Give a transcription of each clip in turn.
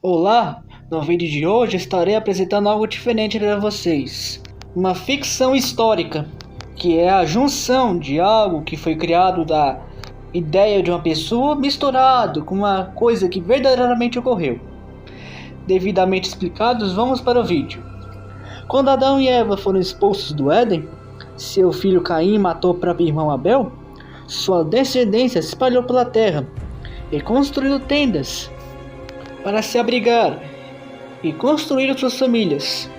Olá, no vídeo de hoje estarei apresentando algo diferente para vocês. Uma ficção histórica, que é a junção de algo que foi criado da ideia de uma pessoa misturado com uma coisa que verdadeiramente ocorreu. Devidamente explicados, vamos para o vídeo. Quando Adão e Eva foram expulsos do Éden, seu filho Caim matou o próprio irmão Abel, sua descendência se espalhou pela terra e construiu tendas para se abrigar e construir suas famílias.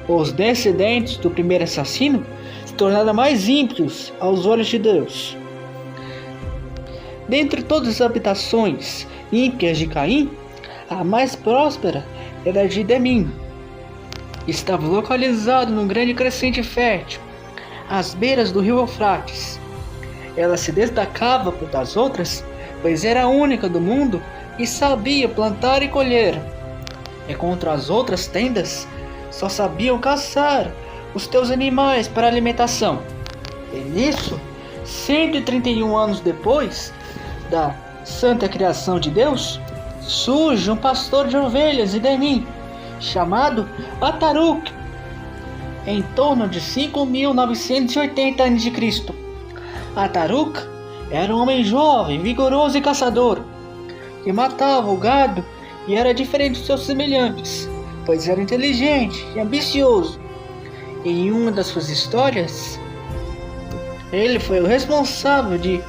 Os descendentes do primeiro assassino se tornaram mais ímpios aos olhos de Deus. Dentre todas as habitações ímpias de Caim, a mais próspera era a de Demim. Estava localizado num grande crescente fértil, às beiras do rio Eufrates. Ela se destacava por das outras, pois era a única do mundo e sabia plantar e colher. E contra as outras tendas, só sabiam caçar os teus animais para alimentação. E nisso, 131 anos depois da santa criação de Deus, surge um pastor de ovelhas em Demim, chamado Ataruk, em torno de 5.980 a.C. Ataruk era um homem jovem, vigoroso e caçador, que matava o gado e era diferente dos seus semelhantes, pois era inteligente e ambicioso. E em uma das suas histórias, ele foi o responsável de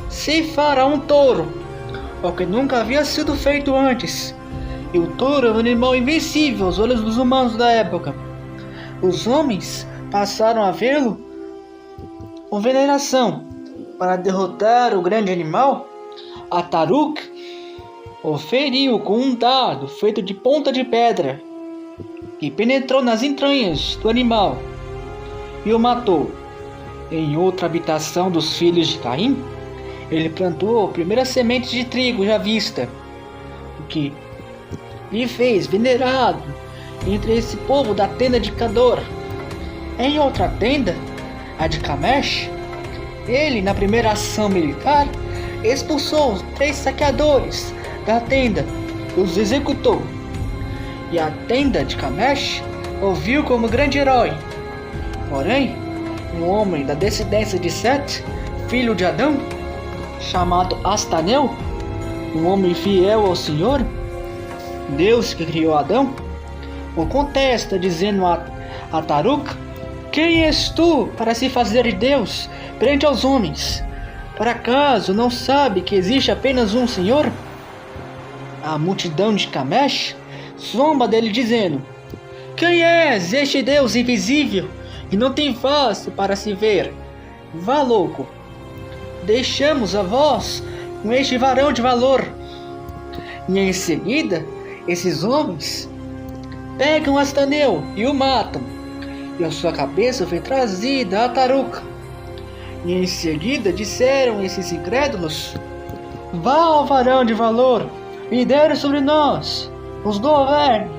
ceifar a um touro, o que nunca havia sido feito antes. E o touro é um animal invencível aos olhos dos humanos da época. Os homens passaram a vê-lo com veneração. Para derrotar o grande animal, Ataruk o feriu com um dardo feito de ponta de pedra, que penetrou nas entranhas do animal e o matou. Em outra habitação dos filhos de Caim, ele plantou a primeira semente de trigo já vista, o que lhe fez venerado entre esse povo da tenda de Cador. Em outra tenda, a de Camesh, ele, na primeira ação militar, expulsou os 3 saqueadores da tenda e os executou. E a tenda de Camesh o viu como grande herói. Porém, um homem da descendência de Sete, filho de Adão, chamado Astaneu, um homem fiel ao Senhor, Deus que criou Adão, o contesta dizendo a Ataruk: quem és tu para se fazer de Deus perante aos homens? Por acaso não sabe que existe apenas um Senhor? A multidão de Camesh zomba dele dizendo: quem és este Deus invisível que não tem face para se ver? Vá, louco! Deixamos a vós com este varão de valor. E em seguida, esses homens pegam Astaneu e o matam, e a sua cabeça foi trazida a Ataruk. E em seguida disseram esses incrédulos: vá ao varão de valor, lidere sobre nós, nos governe,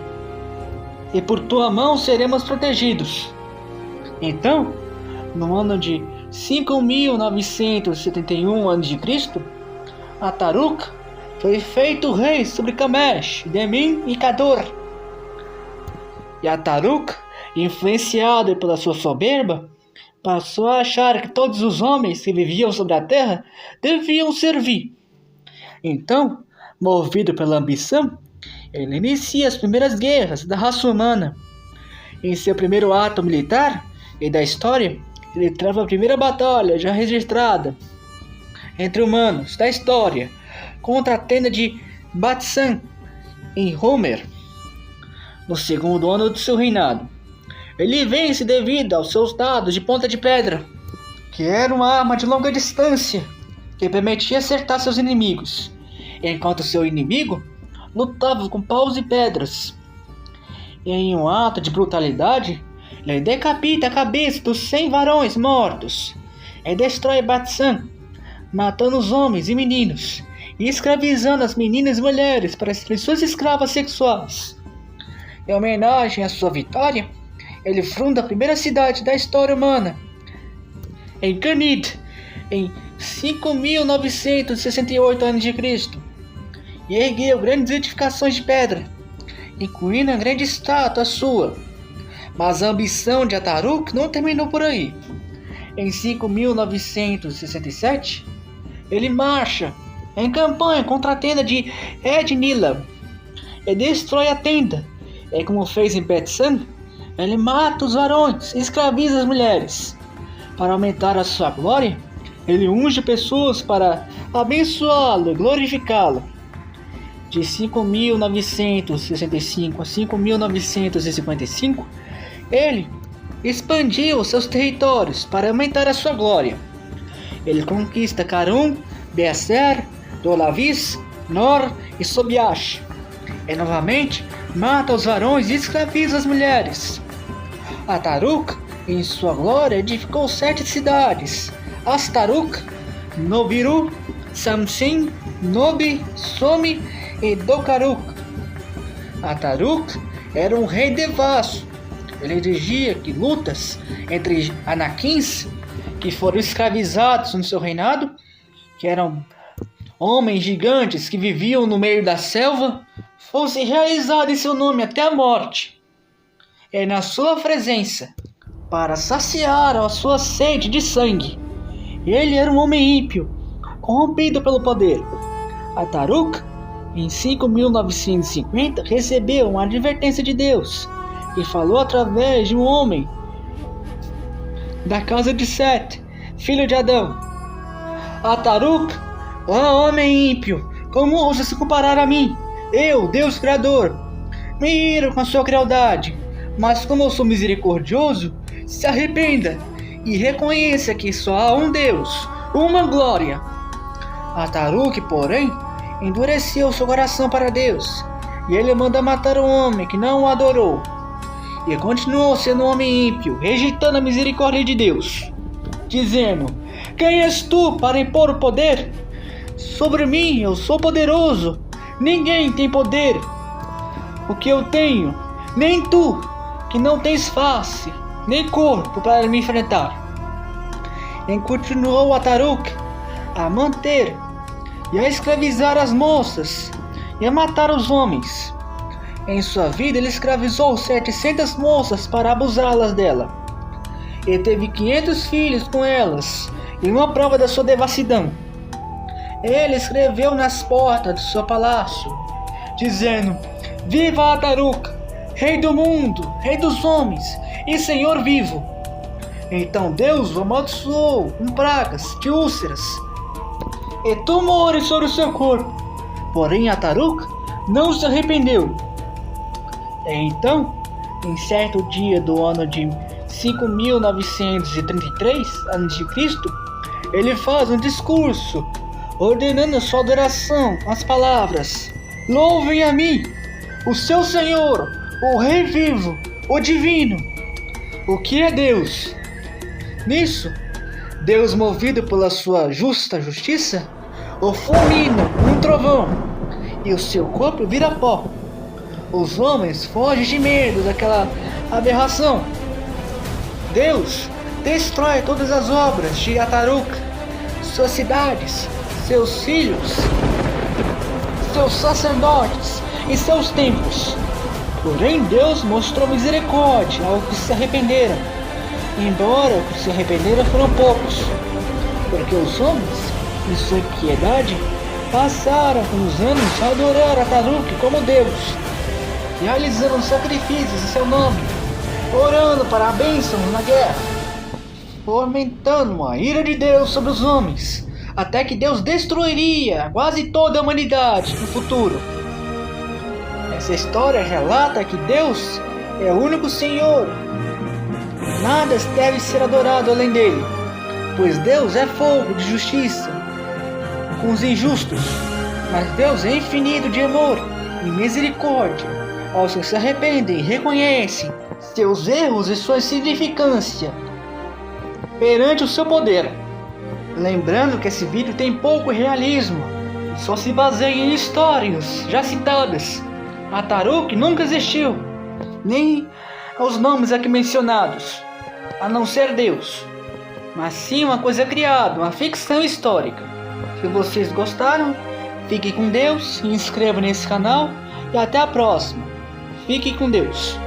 e por tua mão seremos protegidos. Então, no ano de 5.971 a.C., Ataruk foi feito rei sobre Camesh, Demim e Cador. E Ataruk, influenciado pela sua soberba, passou a achar que todos os homens que viviam sobre a terra deviam servir. Então, movido pela ambição, ele inicia as primeiras guerras da raça humana. Em seu primeiro ato militar e da história, ele trava a primeira batalha já registrada entre humanos da história contra a tenda de Batsan em Homer. No segundo ano do seu reinado, ele vence devido aos seus dados de ponta de pedra, que era uma arma de longa distância que permitia acertar seus inimigos, enquanto seu inimigo lutava com paus e pedras. E em um ato de brutalidade, ele decapita a cabeça dos 100 varões mortos e destrói Batsan, matando os homens e meninos e escravizando as meninas e mulheres para serem suas escravas sexuais. Em homenagem à sua vitória, ele funda a primeira cidade da história humana, em Canid, em 5.968 a.C., e ergueu grandes edificações de pedra, incluindo a grande estátua sua. Mas a ambição de Ataruk não terminou por aí. Em 5967, ele marcha em campanha contra a tenda de Ed-Nila e destrói a tenda. E como fez em Bet-San, ele mata os varões e escraviza as mulheres. Para aumentar a sua glória, ele unge pessoas para abençoá-lo e glorificá-lo. De 5.965 a 5.955, ele expandiu seus territórios para aumentar a sua glória. Ele conquista Karun, Beaser, Dolavis, Nor e Sobiash. E novamente mata os varões e escraviza as mulheres. Ataruk, em sua glória, edificou 7 cidades: Astaruk, Nobiru, Samsin, Nobi, Somi e Dokaruk. Ataruk era um rei devasso. Ele dirigia lutas entre Anakins, que foram escravizados no seu reinado, que eram homens gigantes que viviam no meio da selva, fosse realizado em seu nome até a morte. E na sua presença, para saciar a sua sede de sangue. Ele era um homem ímpio, corrompido pelo poder. Ataruk, em 5.950, recebeu uma advertência de Deus, e falou através de um homem da casa de Sete, filho de Adão. Ataruk, ó homem ímpio, como ousa se comparar a mim? Eu, Deus Criador, me iro com a sua crueldade, mas como eu sou misericordioso, se arrependa e reconheça que só há um Deus, uma glória. Ataruk, porém, endureceu seu coração para Deus, e ele manda matar o homem que não o adorou. E continuou sendo um homem ímpio, rejeitando a misericórdia de Deus, dizendo: quem és tu para impor o poder? Sobre mim eu sou poderoso, ninguém tem poder. O que eu tenho, nem tu, que não tens face, nem corpo para me enfrentar. E continuou Ataruk a manter e a escravizar as moças e a matar os homens. Em sua vida ele escravizou 700 moças para abusá-las dela. E teve 500 filhos com elas, em uma prova da sua devassidão. Ele escreveu nas portas do seu palácio, dizendo: viva Ataruk, rei do mundo, rei dos homens e senhor vivo. Então Deus o amaldiçoou com pragas de úlceras e tumores sobre o seu corpo. Porém Ataruk não se arrependeu. Então, em certo dia do ano de 5.933 a.C., ele faz um discurso ordenando sua adoração com as palavras: louvem a mim, o seu Senhor, o Rei vivo, o Divino. O que é Deus? Nisso, Deus, movido pela sua justa justiça, o fulmina um trovão e o seu corpo vira pó. Os homens fogem de medo daquela aberração. Deus destrói todas as obras de Ataruk, suas cidades, seus filhos, seus sacerdotes e seus templos. Porém Deus mostrou misericórdia aos que se arrependeram, embora os que se arrependeram foram poucos, porque os homens, em sua piedade, passaram com os anos a adorar Ataruk como Deus, realizando sacrifícios em seu nome, orando para a bênção na guerra, fomentando a ira de Deus sobre os homens, até que Deus destruiria quase toda a humanidade no futuro. Essa história relata que Deus é o único Senhor, nada deve ser adorado além dele, pois Deus é fogo de justiça com os injustos, mas Deus é infinito de amor e misericórdia aos que se arrependem e reconhecem seus erros e sua insignificância perante o seu poder. Lembrando que esse vídeo tem pouco realismo e só se baseia em histórias já citadas. Ataruk nunca existiu, nem os nomes aqui mencionados, a não ser Deus, mas sim uma coisa criada, uma ficção histórica. Se vocês gostaram, Fique com Deus, se inscreva nesse canal e até a próxima. Fique com Deus.